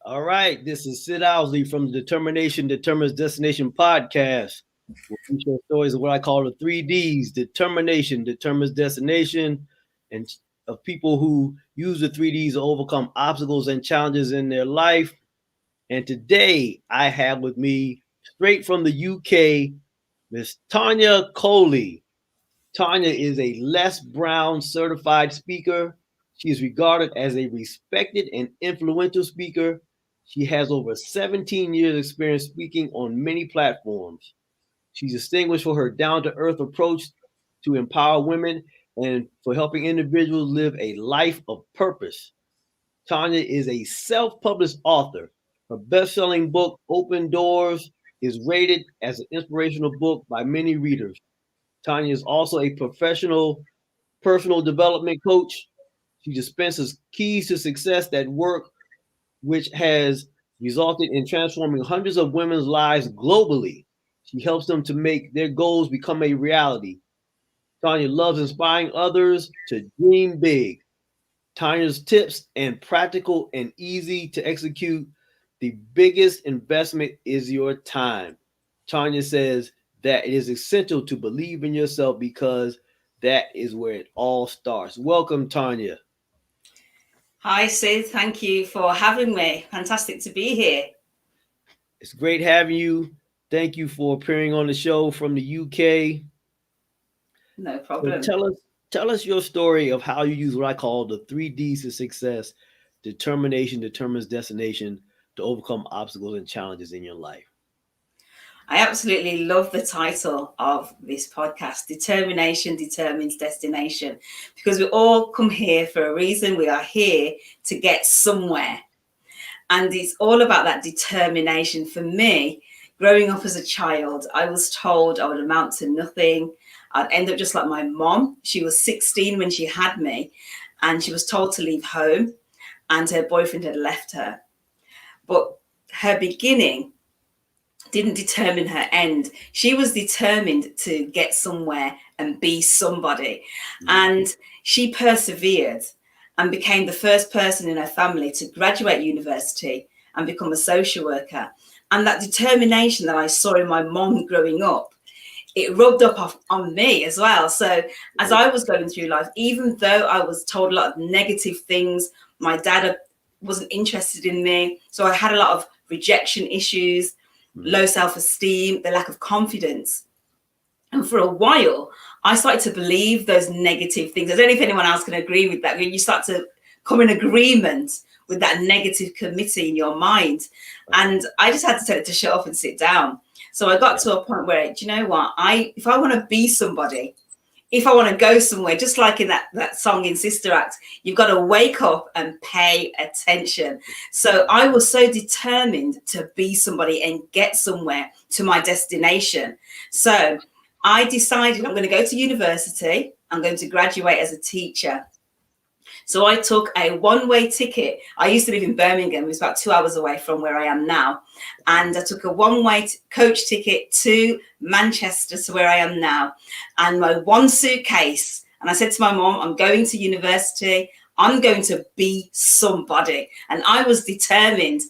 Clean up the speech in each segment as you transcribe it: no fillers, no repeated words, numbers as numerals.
All right, this is Sid Owsley from the Determination Determines Destination podcast. We share stories of what I call the three Ds: determination, determines destination, and of people who use the three Ds to overcome obstacles and challenges in their life. And today I have with me, straight from the UK, Miss Tarnya Coley. Tarnya is a Les Brown certified speaker. She is regarded as a respected and influential speaker. She has over 17 years experience speaking on many platforms. She's distinguished for her down-to-earth approach to empower women and for helping individuals live a life of purpose. Tarnya is a self-published author. Her best-selling book, Open Doors, is rated as an inspirational book by many readers. Tarnya is also a professional personal development coach. She dispenses keys to success that work, which has resulted in transforming hundreds of women's lives globally. She helps them to make their goals become a reality. Tarnya loves inspiring others to dream big. Tanya's tips and practical and easy to execute. The biggest investment is your time. Tanya says that it is essential to believe in yourself because that is where it all starts. Welcome, Tanya. Hi, Sid. Thank you for having me. Fantastic to be here. It's great having you. Thank you for appearing on the show from the UK. No So problem. tell us your story of how you use what I call the three D's to success: determination determines destination to overcome obstacles and challenges in your life. I absolutely love the title of this podcast, Determination Determines Destination, because we all come here for a reason. We are here to get somewhere. And it's all about that determination. For me, growing up as a child, I was told I would amount to nothing. I'd end up just like my mom. She was 16 when she had me, and she was told to leave home, and her boyfriend had left her. But her beginning didn't determine her end. She was determined to get somewhere and be somebody. And she persevered and became the first person in her family to graduate university and become a social worker. And that determination that I saw in my mom growing up, it rubbed up off on me as well. So as I was going through life, even though I was told a lot of negative things, my dad wasn't interested in me. So I had a lot of rejection issues, low self-esteem, the lack of confidence. And for a while, I started to believe those negative things. I don't know if anyone else can agree with that. When you start to come in agreement with that negative committee in your mind. And I just had to tell it to shut up and sit down. So I got to a point where, do you know what? If I want to be somebody, if I want to go somewhere, just like in that song in Sister Act, you've got to wake up and pay attention. So I was so determined to be somebody and get somewhere to my destination. So I decided I'm going to go to university. I'm going to graduate as a teacher. So I took a one-way ticket. I used to live in Birmingham. It was about 2 hours away from where I am now. And I took a one-way coach ticket to Manchester, to where I am now, and my one suitcase. And I said to my mom, I'm going to university. I'm going to be somebody. And I was determined.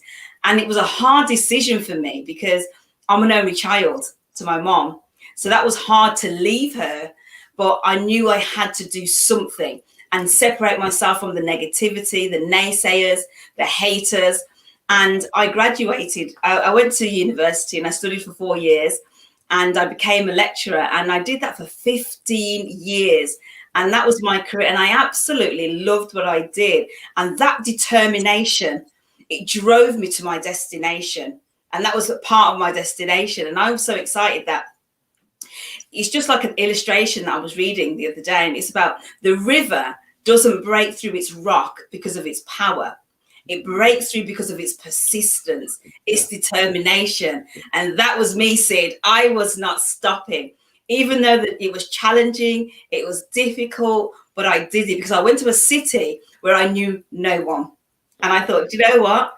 And it was a hard decision for me because I'm an only child to my mom. So that was hard to leave her. But I knew I had to do something and separate myself from the negativity, the naysayers, the haters. And I graduated. I went to university and I studied for 4 years and I became a lecturer. And I did that for 15 years. And that was my career. And I absolutely loved what I did. And that determination, it drove me to my destination. And that was a part of my destination. And I was so excited that it's just like an illustration that I was reading the other day, and it's about the river doesn't break through its rock because of its power. It breaks through because of its persistence, its determination. And that was me, Sid. I was not stopping. Even though that it was challenging, it was difficult, but I did it because I went to a city where I knew no one. And I thought, do you know what?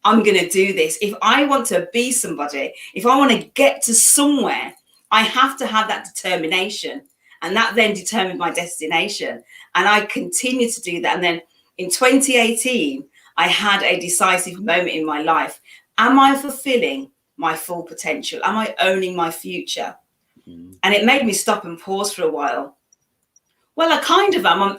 I'm going to do this. If I want to be somebody, if I want to get to somewhere, I have to have that determination. And that then determined my destination. And I continued to do that. And then in 2018, I had a decisive moment in my life. Am I fulfilling my full potential? Am I owning my future? And it made me stop and pause for a while. Well, I kind of am.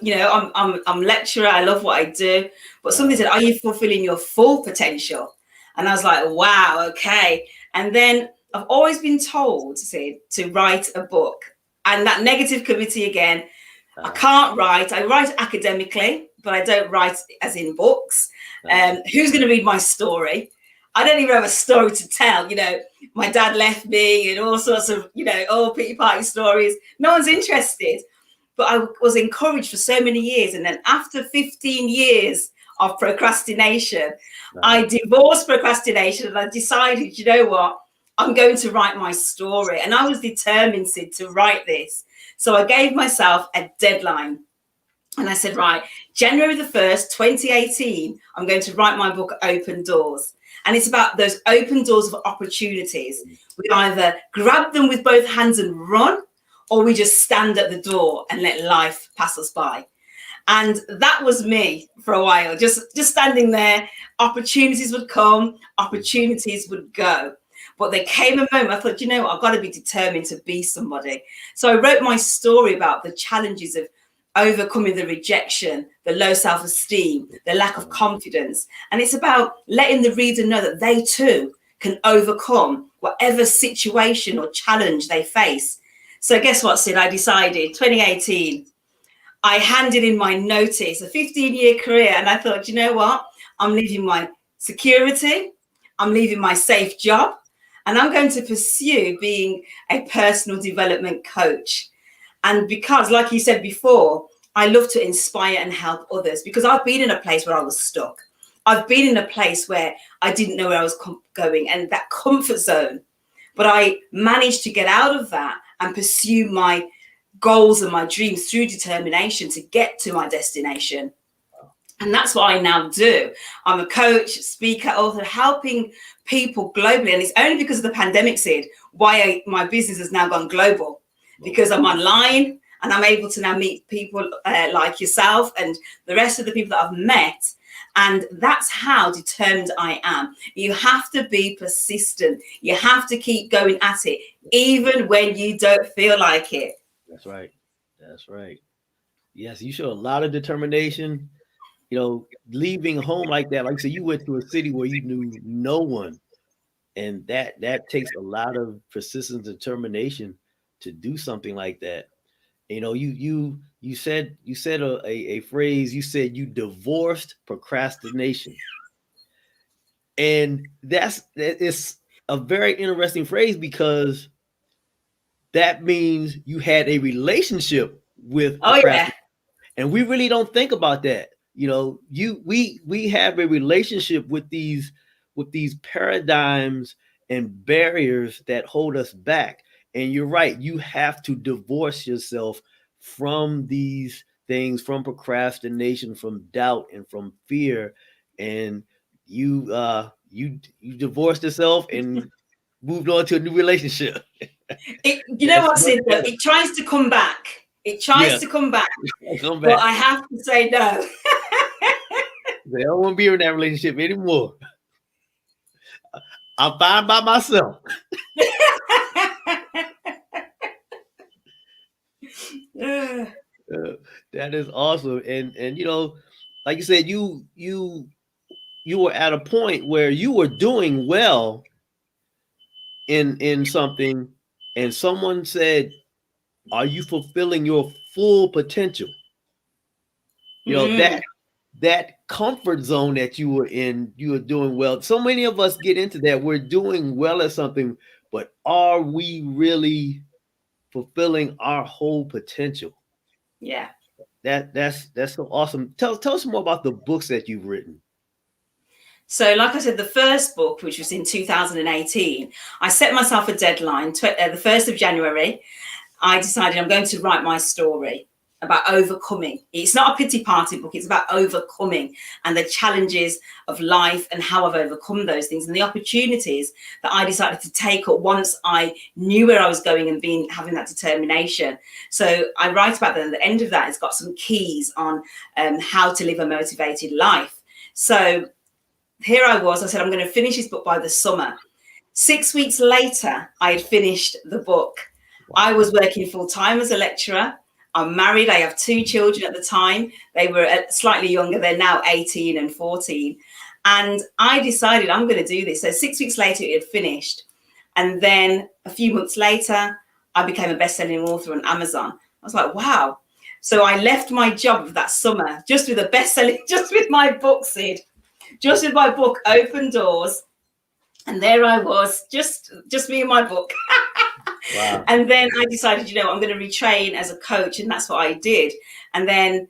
I'm lecturer. I love what I do. But somebody said, "Are you fulfilling your full potential?" And I was like, "Wow, okay." And then I've always been told to write a book, and that negative committee again. I can't write. I write academically, but I don't write as in books. Who's going to read my story? I don't even have a story to tell. My dad left me and all sorts of, pity party stories. No one's interested. But I was encouraged for so many years. And then after 15 years of procrastination, I divorced procrastination and I decided, you know what? I'm going to write my story. And I was determined, Sid, to write this. So I gave myself a deadline. And I said, right, January the 1st, 2018, I'm going to write my book, Open Doors. And it's about those open doors of opportunities. We either grab them with both hands and run, or we just stand at the door and let life pass us by. And that was me for a while, just standing there. Opportunities would come, opportunities would go. But there came a moment I thought, you know what, I've got to be determined to be somebody. So I wrote my story about the challenges of overcoming the rejection, the low self-esteem, the lack of confidence. And it's about letting the reader know that they too can overcome whatever situation or challenge they face. So guess what, Sid? I decided 2018, I handed in my notice, a 15-year career. And I thought, you know what? I'm leaving my security. I'm leaving my safe job. And I'm going to pursue being a personal development coach. And because, like you said before, I love to inspire and help others, because I've been in a place where I was stuck. I've been in a place where I didn't know where I was going, and that comfort zone. But I managed to get out of that and pursue my goals and my dreams through determination to get to my destination. And that's what I now do. I'm a coach, speaker, author, helping people globally. And it's only because of the pandemic, Sid, why my business has now gone global. Because I'm online and I'm able to now meet people like yourself and the rest of the people that I've met. And that's how determined I am. You have to be persistent. You have to keep going at it, even when you don't feel like it. That's right. That's right. Yes, you show a lot of determination. Leaving home like that, like I said, you went to a city where you knew no one. And that takes a lot of persistence and determination to do something like that. You said a phrase. You said you divorced procrastination, and it's a very interesting phrase, because that means you had a relationship with procrastination, and we really don't think about that. We have a relationship with these paradigms and barriers that hold us back. And you're right, you have to divorce yourself from these things, from procrastination, from doubt, and from fear. And you divorced yourself and moved on to a new relationship. You know what, Sid? It tries to come back. It tries to come back. But I have to say no. They don't want to be in that relationship anymore. I'm fine by myself. That is awesome. And like you said, you were at a point where you were doing well in something, and someone said, are you fulfilling your full potential? That comfort zone that you were in, you were doing well. So many of us get into that. We're doing well at something, but are we really fulfilling our whole potential? Yeah. That's so awesome. Tell us more about the books that you've written. So, like I said, the first book, which was in 2018, I set myself a deadline, the 1st of January. I decided I'm going to write my story about overcoming. It's not a pity party book. It's about overcoming and the challenges of life and how I've overcome those things and the opportunities that I decided to take up once I knew where I was going and having that determination. So I write about that. At the end of that, it's got some keys on how to live a motivated life. So here I was. I said, I'm going to finish this book by the summer. 6 weeks later, I had finished the book. Wow. I was working full time as a lecturer. I'm married. I have 2 children at the time. They were slightly younger. They're now 18 and 14. And I decided I'm going to do this. So 6 weeks later, it had finished. And then a few months later, I became a best-selling author on Amazon. I was like, wow. So I left my job that summer just with a best-selling, just with my book, Sid. Just with my book, opened doors. And there I was, just me and my book. Wow. And then I decided, I'm going to retrain as a coach. And that's what I did. And then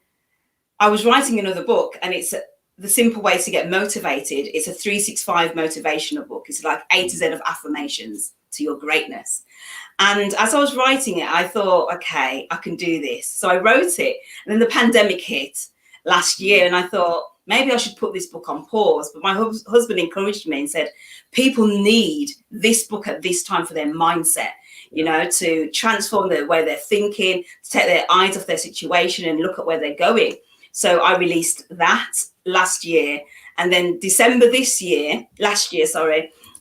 I was writing another book, and it's The Simple Way to Get Motivated. It's a 365 motivational book. It's like A to Z of affirmations to your greatness. And as I was writing it, I thought, okay, I can do this. So I wrote it. And then the pandemic hit last year. And I thought, maybe I should put this book on pause. But my husband encouraged me and said, people need this book at this time for their mindset, to transform the way they're thinking, to take their eyes off their situation and look at where they're going. So I released that last year. And then December last year,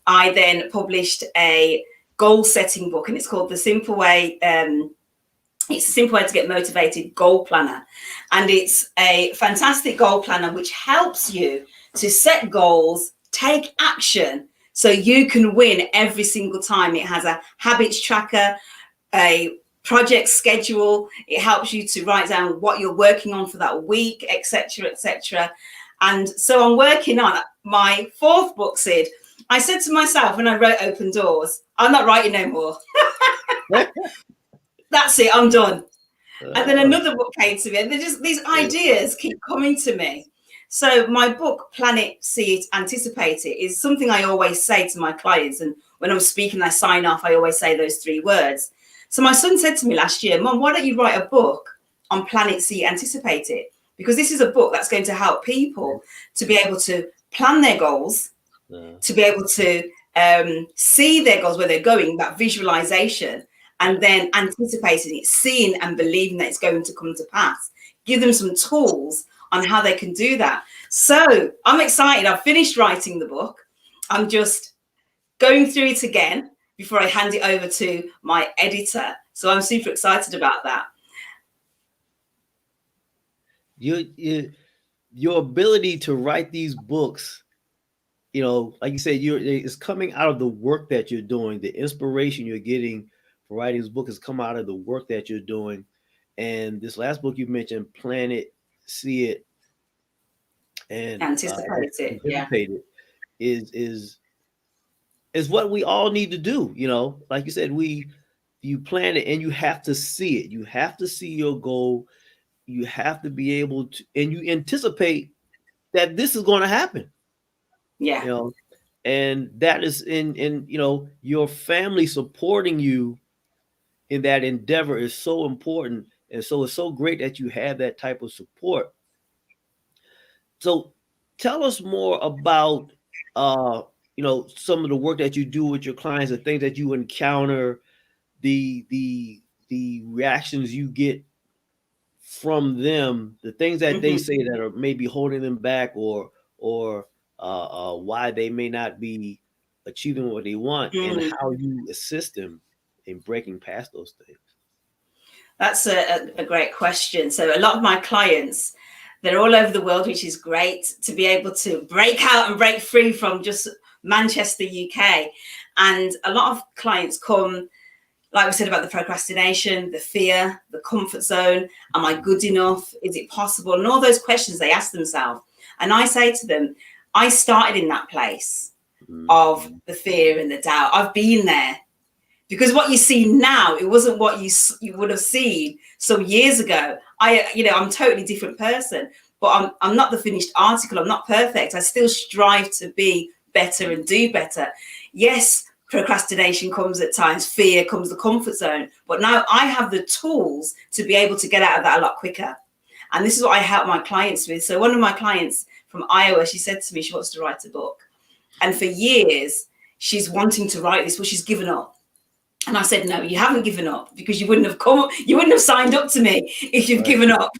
I then published a goal setting book, and it's called The Simple Way. It's a simple way to get motivated goal planner. And it's a fantastic goal planner which helps you to set goals, take action, so you can win every single time. It has a habits tracker, a project schedule. It helps you to write down what you're working on for that week, etc., etc. And so I'm working on my 4th book, Sid. I said to myself when I wrote Open Doors, I'm not writing no more. That's it, I'm done. And then another book came to me, and these ideas keep coming to me. So my book, Plan It, See It, Anticipate It, is something I always say to my clients. And when I'm speaking, I sign off, I always say those 3 words. So my son said to me last year, Mom, why don't you write a book on Plan It, See It, Anticipate It? Because this is a book that's going to help people to be able to plan their goals, to be able to see their goals, where they're going, that visualization, and then anticipating it, seeing and believing that it's going to come to pass. Give them some tools on how they can do that. So I'm excited. I've finished writing the book. I'm just going through it again before I hand it over to my editor. So I'm super excited about that. Your ability to write these books, like you said, it's coming out of the work that you're doing. The inspiration you're getting for writing this book has come out of the work that you're doing. And this last book you mentioned, Plan It, See It, and Anticipate It, is what we all need to do. Like you said, you plan it and you have to see it. You have to see your goal. You have to be able to, and you anticipate that this is going to happen. Yeah. And that is in your family supporting you in that endeavor is so important. And so it's so great that you have that type of support. So tell us more about, some of the work that you do with your clients, the things that you encounter, the reactions you get from them, the things that they say that are maybe holding them back, or why they may not be achieving what they want, and how you assist them in breaking past those things. That's a great question. So a lot of my clients, they're all over the world, which is great to be able to break out and break free from just Manchester, UK. And a lot of clients come, like we said, about the procrastination, the fear, the comfort zone. Am I good enough? Is it possible? And all those questions they ask themselves. And I say to them, I started in that place of the fear and the doubt. I've been there. Because what you see now, it wasn't what you would have seen some years ago. I'm a totally different person, but I'm not the finished article. I'm not perfect. I still strive to be better and do better. Yes, procrastination comes at times, fear comes, the comfort zone. But now I have the tools to be able to get out of that a lot quicker. And this is what I help my clients with. So one of my clients from Iowa, she said to me she wants to write a book. And for years, she's wanting to write this, but she's given up. And I said, no, you haven't given up, because you wouldn't have signed up to me if you've given up.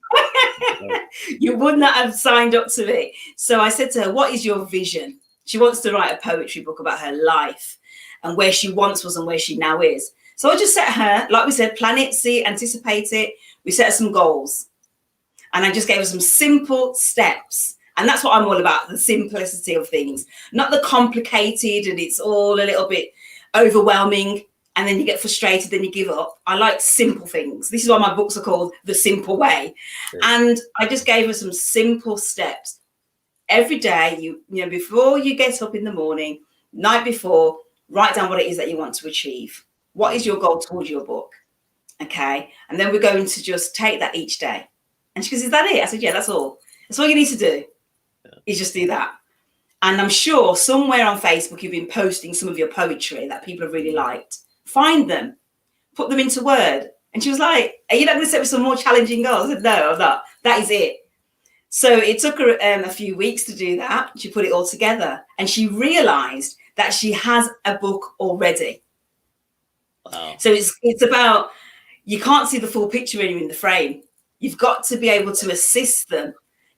Right. You would not have signed up to it. So I said to her, what is your vision? She wants to write a poetry book about her life and where she once was and where she now is. So I just set her, like we said, plan it, see it, anticipate it. We set her some goals. And I just gave her some simple steps. And that's what I'm all about, the simplicity of things, not the complicated and it's all a little bit overwhelming. And then you get frustrated, then you give up. I like simple things. This is why my books are called The Simple Way. Yeah. And I just gave her some simple steps. Every day, you know, before you get up in the morning, night before, write down what it is that you want to achieve. What is your goal towards your book? Okay. And then we're going to just take that each day. And she goes, is that it? I said, yeah, that's all. That's all you need to do is just do that. And I'm sure somewhere on Facebook, you've been posting some of your poetry that people have really liked. Find them, put them into Word. And she was like, are you not going to set me some more challenging goals? I said, no, I'm not. That is it. So it took her a few weeks to do that. She put it all together and she realized that she has a book already. Wow. So it's about, you can't see the full picture when you're in the frame. You've got to be able to assist them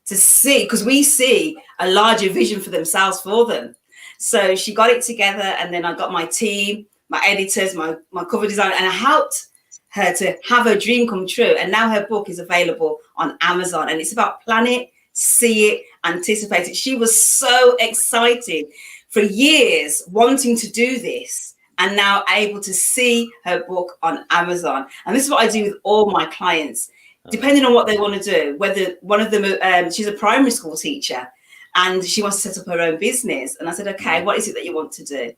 to see, because we see a larger vision for themselves for them. So she got it together and then I got my team, my editors, my cover designer, and I helped her to have her dream come true. And now her book is available on Amazon and it's about plan it, see it, anticipate it. She was so excited for years wanting to do this and now able to see her book on Amazon. And this is what I do with all my clients, depending on what they want to do. Whether one of them, she's a primary school teacher and she wants to set up her own business. And I said, okay, what is it that you want to do?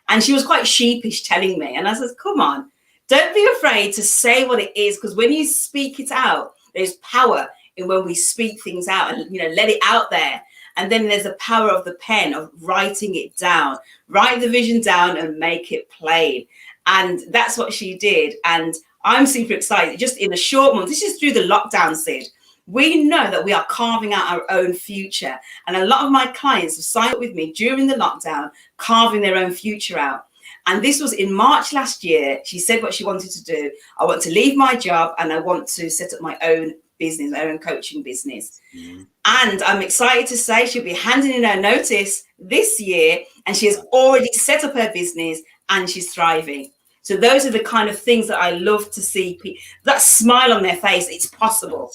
And she was quite sheepish telling me. And I said, come on, don't be afraid to say what it is, because when you speak it out, there's power in when we speak things out and, you know, let it out there. And then there's the power of the pen, of writing it down, write the vision down and make it plain. And that's what she did. And I'm super excited. Just in a short month, this is through the lockdown, Sid. We know that we are carving out our own future. And a lot of my clients have signed up with me during the lockdown, carving their own future out. And this was in March last year. She said what she wanted to do. I want to leave my job and I want to set up my own business, my own coaching business. Mm-hmm. And I'm excited to say she'll be handing in her notice this year and she has already set up her business and she's thriving. So those are the kind of things that I love to see, that smile on their face. It's possible.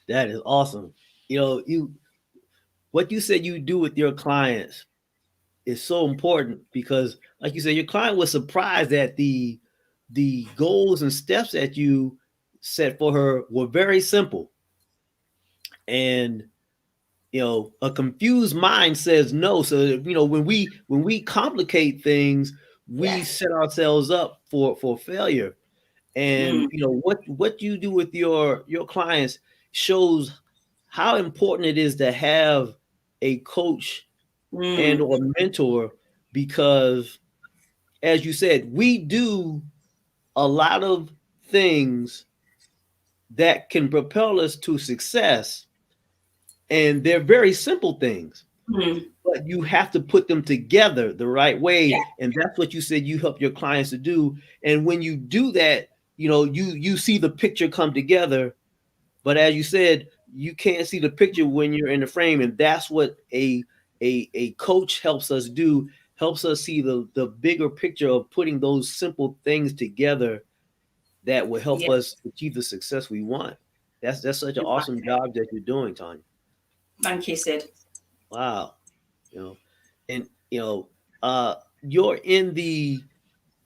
That is awesome. You know, what you said you do with your clients is so important because, like you said, your client was surprised that the goals and steps that you set for her were very simple. And, you know, a confused mind says no. So, you know, when we complicate things, we set ourselves up for failure. And, you know, what you do with your clients shows how important it is to have a coach and or mentor, because as you said, we do a lot of things that can propel us to success, and they're very simple things, but you have to put them together the right way. And that's what you said you help your clients to do. And when you do that, you know, you see the picture come together. But as you said, you can't see the picture when you're in the frame. And that's what a coach helps us do, helps us see the bigger picture of putting those simple things together that will help us achieve the success we want. That's such an awesome job that you're doing, Tarnya. Thank you, Sid. Wow. You know, and you know, you're in the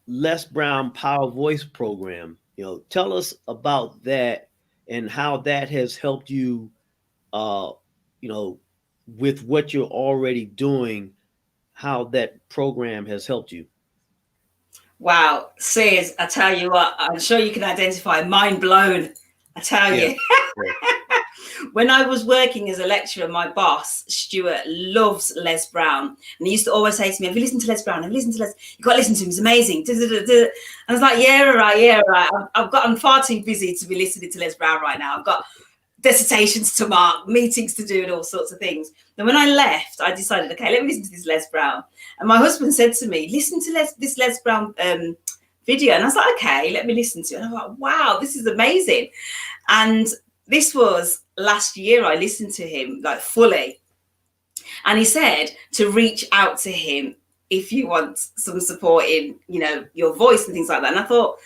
Les Brown Power Voice program. You know, tell us about that and how that has helped you, you know, with what you're already doing, how that program has helped you. Wow, Sid, I tell you what, I'm sure you can identify, mind blown. I tell you. When I was working as a lecturer, my boss, Stuart, loves Les Brown. And he used to always say to me, have you listened to Les Brown? Have you listened to Les? You've got to listen to him, he's amazing. And I was like, yeah, right. I'm far too busy to be listening to Les Brown right now. I've got dissertations to mark, meetings to do, and all sorts of things. And when I left, I decided, okay, let me listen to this Les Brown. And my husband said to me, listen to this Les Brown video. And I was like, okay, let me listen to it. And I'm like, wow, this is amazing. And this was last year. I listened to him like fully, and he said to reach out to him if you want some support in, you know, your voice and things like that. And I thought,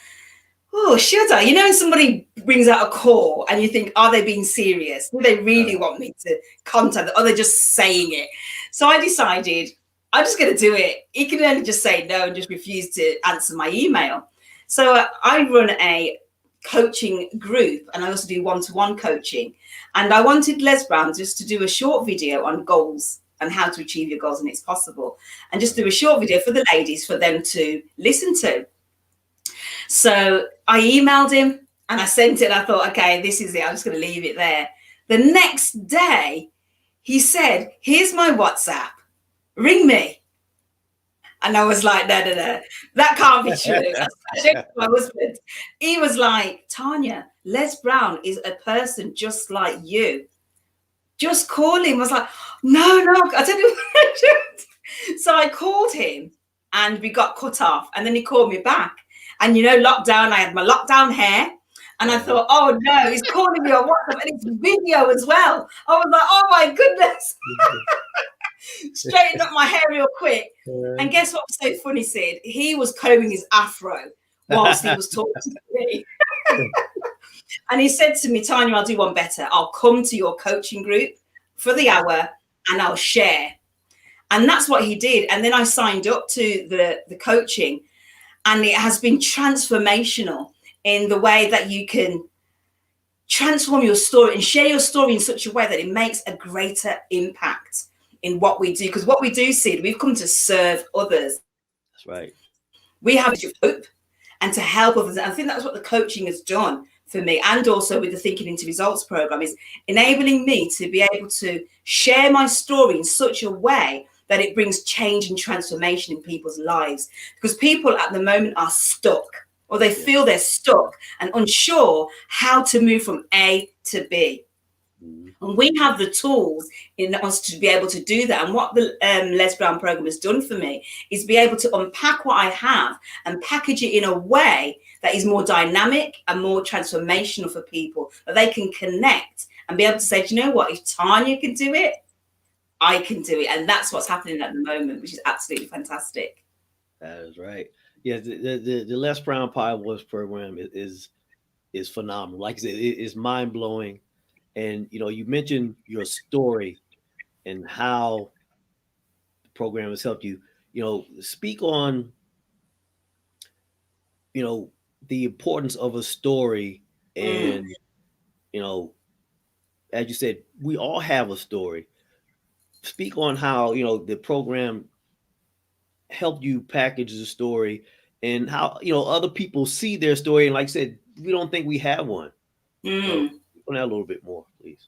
oh, should I? You know, when somebody brings out a call and you think, are they being serious? Do they really want me to contact them? Or are they just saying it? So I decided I'm just going to do it. He can only just say no and just refuse to answer my email. So I run a coaching group, and I also do one-to-one coaching. And I wanted Les Brown just to do a short video on goals and how to achieve your goals, and it's possible. And just do a short video for the ladies for them to listen to. So I emailed him and I sent it. And I thought, okay, this is it. I'm just going to leave it there. The next day, he said, here's my WhatsApp. Ring me. And I was like, no, that can't be true. I showed it to my husband. He was like, Tarnya, Les Brown is a person just like you. Just call him. I was like, no, I tell you what. So I called him and we got cut off. And then he called me back. And, you know, lockdown, I had my lockdown hair. And I thought, oh, no, he's calling me on WhatsApp. And it's video as well. I was like, oh, my goodness. Straightened up my hair real quick. And guess what was so funny, Sid? He was combing his afro whilst he was talking to me. And he said to me, Tarnya, I'll do one better. I'll come to your coaching group for the hour and I'll share. And that's what he did. And then I signed up to the coaching. And it has been transformational in the way that you can transform your story and share your story in such a way that it makes a greater impact in what we do. Because what we do, Sid, we've come to serve others. That's right. We have hope and to help others. And I think that's what the coaching has done for me. And also with the Thinking into Results program is enabling me to be able to share my story in such a way that it brings change and transformation in people's lives. Because people at the moment are stuck, or they feel they're stuck and unsure how to move from A to B. And we have the tools in us to be able to do that. And what the Les Brown program has done for me is be able to unpack what I have and package it in a way that is more dynamic and more transformational for people, that they can connect and be able to say, do you know what, if Tarnya can do it, I can do it. And that's what's happening at the moment, which is absolutely fantastic. That is right. Yeah, the Les Brown Power Voice program is phenomenal. Like I said, it is mind blowing. And you know, you mentioned your story and how the program has helped you. You know, speak on, you know, the importance of a story. And you know, as you said, we all have a story. Speak on how, you know, the program helped you package the story and how, you know, other people see their story. And like I said, we don't think we have one. So, on that a little bit more, please.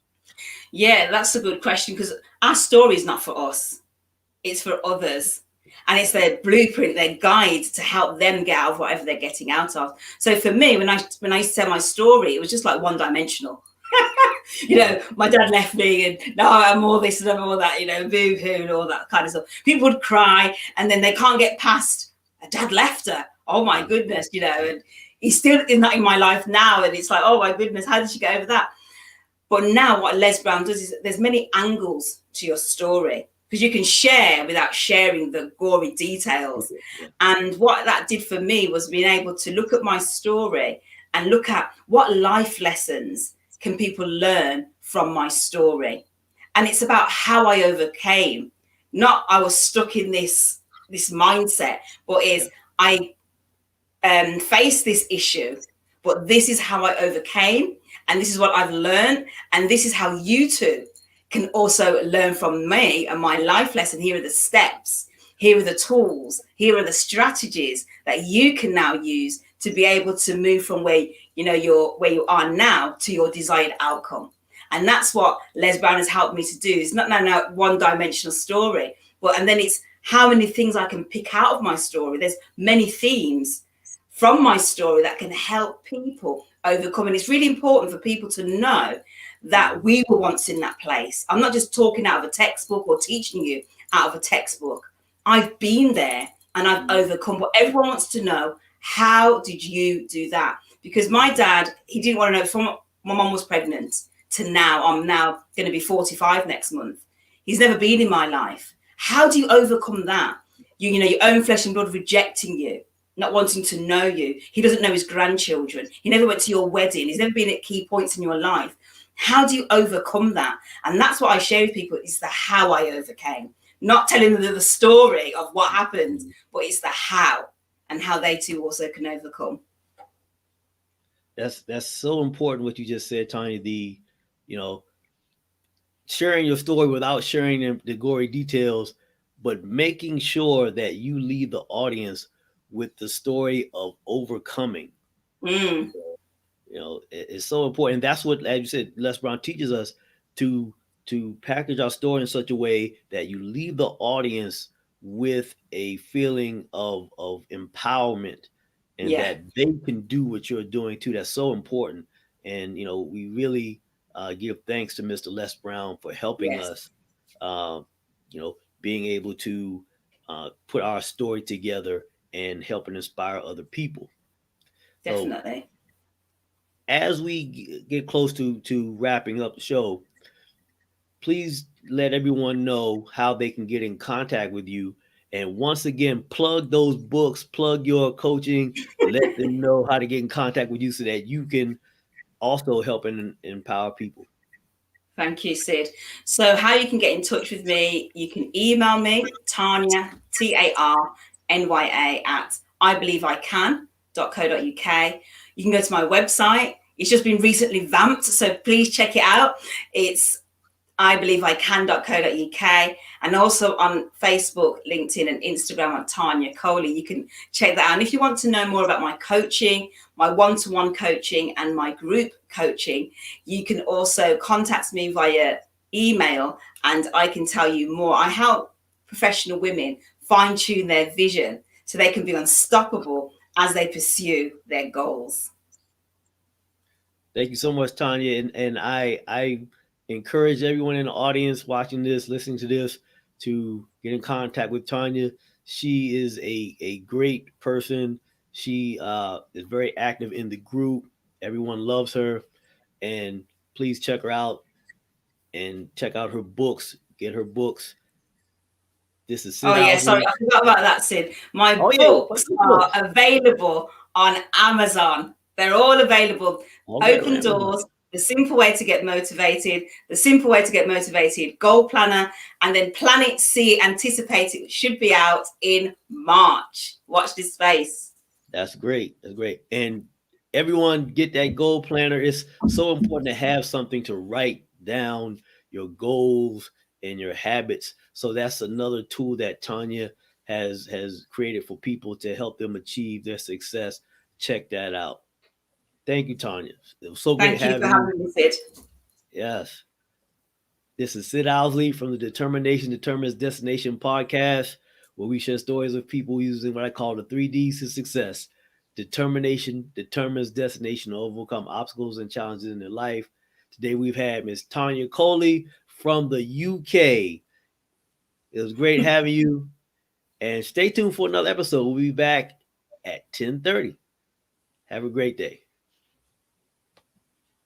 Yeah, that's a good question, because our story is not for us. It's for others. And it's their blueprint, their guide to help them get out of whatever they're getting out of. So for me, when I used to tell my story, it was just like one-dimensional. You know, my dad left me and now I'm all this and I'm all that, you know, boo-hoo and all that kind of stuff. People would cry and then they can't get past, dad left her. Oh my goodness, you know, and he's still in my life now. And it's like, oh my goodness, how did she get over that? But now what Les Brown does is there's many angles to your story, because you can share without sharing the gory details. And what that did for me was being able to look at my story and look at what life lessons can people learn from my story. And it's about how I overcame, not I was stuck in this mindset, but is I faced this issue, but this is how I overcame, and this is what I've learned, and this is how you too can also learn from me and my life lesson. Here are the steps, here are the tools, here are the strategies that you can now use to be able to move from where you are now to your desired outcome. And that's what Les Brown has helped me to do. It's not now one-dimensional story, and then it's how many things I can pick out of my story. There's many themes from my story that can help people overcome. And it's really important for people to know that we were once in that place. I'm not just talking out of a textbook or teaching you out of a textbook. I've been there and I've overcome. But everyone wants to know, how did you do that? Because my dad, he didn't want to know from my mom was pregnant to now I'm now going to be 45 next month. He's never been in my life. How do you overcome that? You know, your own flesh and blood rejecting you, not wanting to know you. He doesn't know his grandchildren. He never went to your wedding. He's never been at key points in your life. How do you overcome that? And that's what I share with people, is the how I overcame. Not telling them the story of what happened, but it's the how, and how they too also can overcome. That's so important what you just said, Tanya. The, you know, sharing your story without sharing the gory details, but making sure that you leave the audience with the story of overcoming. Mm, You know, it's so important. That's what, as you said, Les Brown teaches us to package our story in such a way that you leave the audience with a feeling of empowerment, and yeah. that they can do what you're doing too. That's so important. And you know, we really give thanks to Mr. Les Brown for helping Yes, us. Uh, you know, being able to put our story together and help and inspire other people. So definitely. as we get close to wrapping up the show, please let everyone know how they can get in contact with you. And once again, plug those books, plug your coaching, let them know how to get in contact with you so that you can also help and empower people. Thank you, Sid. So, how you can get in touch with me, you can email me, Tarnya, Tarnya, at ibelieveIcan.co.uk. You can go to my website. It's just been recently vamped, so please check it out. It's ibelieveIcan.co.uk, and also on Facebook, LinkedIn, and Instagram on Tarnya Coley. You can check that out. And if you want to know more about my coaching, my one-to-one coaching, and my group coaching, you can also contact me via email, and I can tell you more. I help professional women fine-tune their vision so they can be unstoppable as they pursue their goals. Thank you so much, Tanya. And I encourage everyone in the audience watching this, listening to this, to get in contact with Tanya. She is a great person. She is very active in the group. Everyone loves her. And please check her out and check out her books. Get her books. This is Oh Sid yeah, sorry, Owsley. I forgot about that, Sid. My Oh yeah, books what's the are books? available on Amazon. They're all available. All right, Open Amazon. Doors, The Simple Way to Get Motivated, The Simple Way to Get Motivated, Goal Planner, and then Plan It, See It, Anticipate It, which should be out in March. Watch this space. That's great. That's great. And everyone get that goal planner. It's so important to have something to write down your goals and your habits. So that's another tool that Tanya has created for people to help them achieve their success. Check that out. Thank you, Tanya. It was so great Thank you for having you. having me, Sid. Yes. This is Sid Owsley from the Determination Determines Destination podcast, where we share stories of people using what I call the 3Ds to success. Determination determines destination to overcome obstacles and challenges in their life. Today we've had Miss Tarnya Coley from the UK. It was great having you. And stay tuned for another episode. We'll be back at 10:30. Have a great day.